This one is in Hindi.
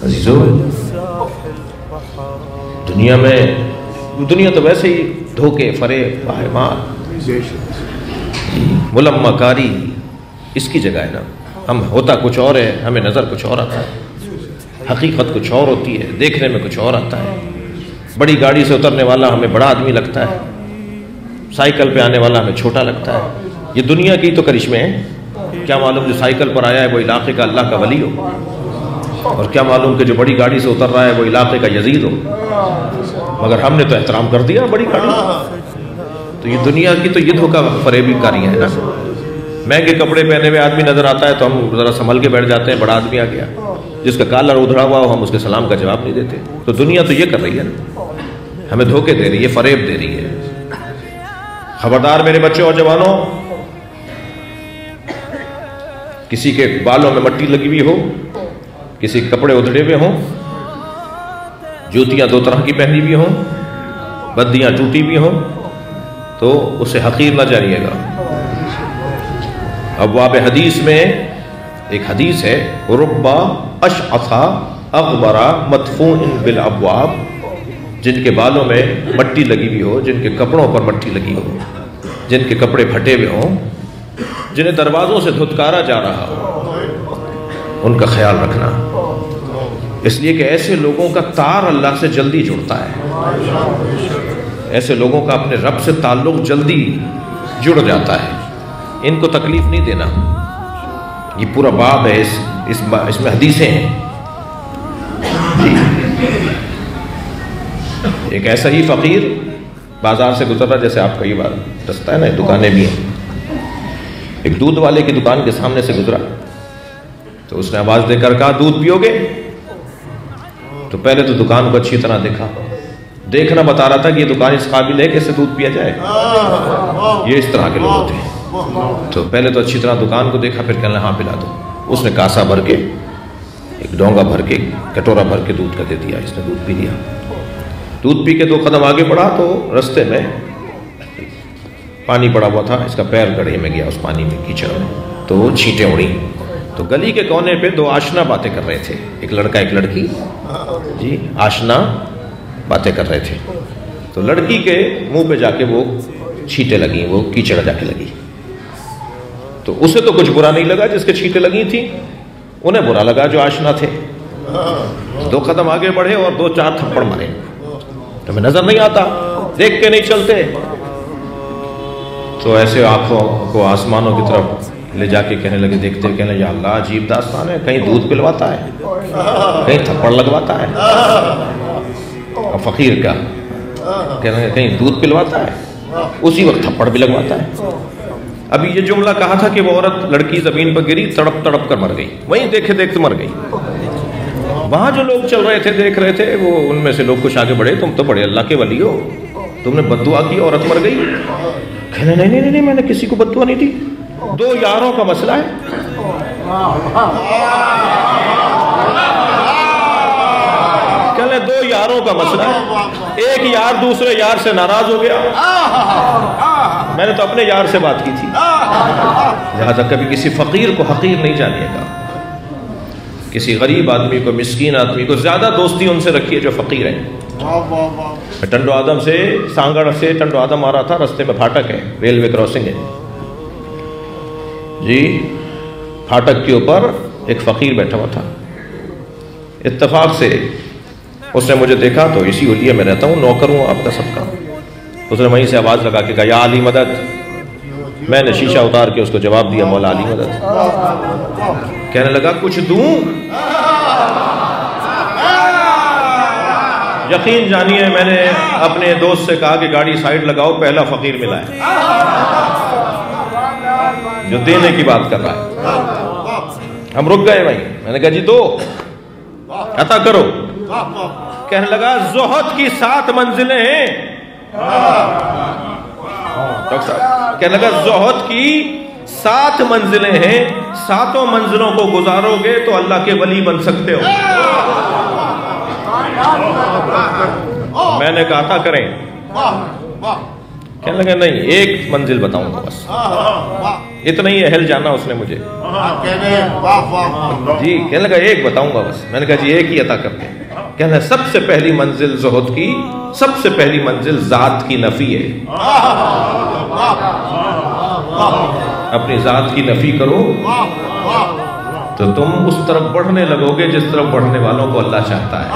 अजीजों, दुनिया तो वैसे ही धोखे, फरेब, वाहमात, मुलम्माकारी इसकी जगह है ना। हम होता कुछ और है, हमें नज़र कुछ और आता है, हकीकत कुछ और होती है, देखने में कुछ और आता है। बड़ी गाड़ी से उतरने वाला हमें बड़ा आदमी लगता है, साइकिल पे आने वाला हमें छोटा लगता है। ये दुनिया की तो करिश्मे हैं। क्या मालूम जो साइकिल पर आया है वो इलाके का अल्लाह का वली हो, और क्या मालूम कि जो बड़ी गाड़ी से उतर रहा है वो इलाके का यजीद हो। मगर हमने तो एहतराम कर दिया बड़ी गाड़ी। तो ये दुनिया की तो ये धोखा फरेबी कारियाँ है ना। महंगे कपड़े पहने हुए आदमी नजर आता है तो हम ज़रा संभल के बैठ जाते हैं, बड़ा आदमी आ गया। जिसका कॉलर उधड़ा हुआ हो हम उसके सलाम का जवाब नहीं देते। तो दुनिया तो ये कर रही है ना, हमें धोखे दे रही है, फरेब दे रही है। खबरदार मेरे बच्चों और जवानों, किसी के बालों में मट्टी लगी हुई हो, किसी के कपड़े उधड़े हुए हों, जूतियां 2 तरह की पहनी हुई हों, बद्दियां टूटी हुई हों, तो उसे हकीर न जानिएगा। अब्वाब हदीस में एक हदीस है, रुब्बा अशअसा अगबरा मदफून बिल अब्वाब, जिनके बालों में मट्टी लगी हुई हो, जिनके कपड़ों पर मट्टी लगी हो, जिनके कपड़े फटे हुए हों, जिन्हें दरवाज़ों से धुतकारा जा रहा हो, उनका ख्याल रखना। इसलिए कि ऐसे लोगों का तार अल्लाह से जल्दी जुड़ता है, ऐसे लोगों का अपने रब से ताल्लुक़ जल्दी जुड़ जाता है। इनको तकलीफ नहीं देना। ये पूरा बाब है, इसमें हदीसें हैं जी। एक ऐसा ही फ़कीर बाजार से गुजर रहा, जैसे आपका ये बात रास्ता है ना, दुकानें भी हैं। एक दूध वाले की दुकान के सामने से गुजरा तो उसने आवाज़ देकर कहा, दूध पियोगे? तो पहले तो दुकान को अच्छी तरह देखना बता रहा था कि ये दुकान इस काबिल है कि इससे दूध पिया जाए। ये इस तरह के लोग होते हैं। तो पहले तो अच्छी तरह दुकान को देखा, फिर कहना हाँ पिला दो। उसने कासा भर के, एक डोंगा भर के, कटोरा भर के दूध का दे दिया। इसने दूध पी लिया। दूध पी के 2 कदम आगे बढ़ा तो रास्ते में पानी पड़ा हुआ था। इसका पैर गड्ढे में गया, उस पानी में, कीचड़ में, तो वो छींटें उड़ी। तो गली के कोने पे 2 आशना बातें कर रहे थे, एक लड़का एक लड़की जी, आशना बातें कर रहे थे। तो लड़की के मुंह पे जाके वो छींटें लगी, वो कीचड़ जाके लगी। तो उसे तो कुछ बुरा नहीं लगा जिसके छींटें लगी थी, उन्हें बुरा लगा जो आशना थे। 2 कदम आगे बढ़े और 2-4 थप्पड़ मारे। तुम्हें नजर नहीं आता, देख के नहीं चलते? तो ऐसे आंखों को आसमानों की तरफ ले जाके कहने लगे, देखते कहने, या अल्लाह अजीब दास्तान है, कहीं दूध पिलवाता है, कहीं थप्पड़ लगवाता है। और फकीर का कहने लगे, कहीं दूध पिलवाता है, उसी वक्त थप्पड़ भी लगवाता है। अभी ये जुमला कहा था कि वो औरत, लड़की जमीन पर गिरी, तड़प तड़प कर मर गई। वहीं देखे देखते मर गई। वहां जो लोग चल रहे थे, देख रहे थे, वो उनमें से लोग कुछ आगे बढ़े, तुम तो बड़े अल्लाह के वली हो, तुमने बद्दुआ की, औरत मर गई। कहने नहीं नहीं नहीं, मैंने किसी को बद्दुआ नहीं दी, 2 यारों का मसला है। कहने 2 यारों का मसला है। एक यार दूसरे यार से नाराज हो गया। मैंने तो अपने यार से बात की थी। लिहाजा कभी किसी फकीर को हकीर नहीं जानिएगा। किसी गरीब आदमी को, मिस्कीन आदमी को ज्यादा दोस्ती उनसे रखिए जो फकीर है। टंडो आदम से, सांगड़ से टंडो आदम आ रहा था, रास्ते में फाटक है, रेलवे क्रॉसिंग है जी। फाटक के ऊपर एक फकीर बैठा हुआ था। इत्तेफाक से उसने मुझे देखा, तो इसी हुलिये में रहता हूँ, नौकर हूँ आपका सबका। उसने वहीं से आवाज़ लगा के कहा, या अली मदद। मैंने शीशा उतार के उसको जवाब दिया, मौला अली मदद। कहने लगा, कुछ दूं? यकीन जानिए, मैंने अपने दोस्त से कहा कि गाड़ी साइड लगाओ, पहला फकीर मिला है जो देने की बात कर रहा है। हम रुक गए भाई। मैंने कहा, जी दो, अता करो। कहने लगा, ज़ुहद की 7 मंजिलें हैं। डॉक्टर साहब कहने लगा, ज़ुहद की 7 मंजिलें हैं, 7 मंजिलों को गुजारोगे तो अल्लाह के वली बन सकते हो। मैंने कहा था करें। कहने लगा नहीं, एक मंजिल बताऊंगा बस, इतना ही अहल जाना उसने मुझे। जी, कहने लगा एक बताऊंगा बस। मैंने कहा जी एक ही अता करते हैं। कहना सबसे पहली मंजिल ज़ुहद की, सबसे पहली मंजिल जात की नफी है। अपनी जात की नफी करो तो तुम उस तरफ बढ़ने लगोगे जिस तरफ बढ़ने वालों को अल्लाह चाहता है।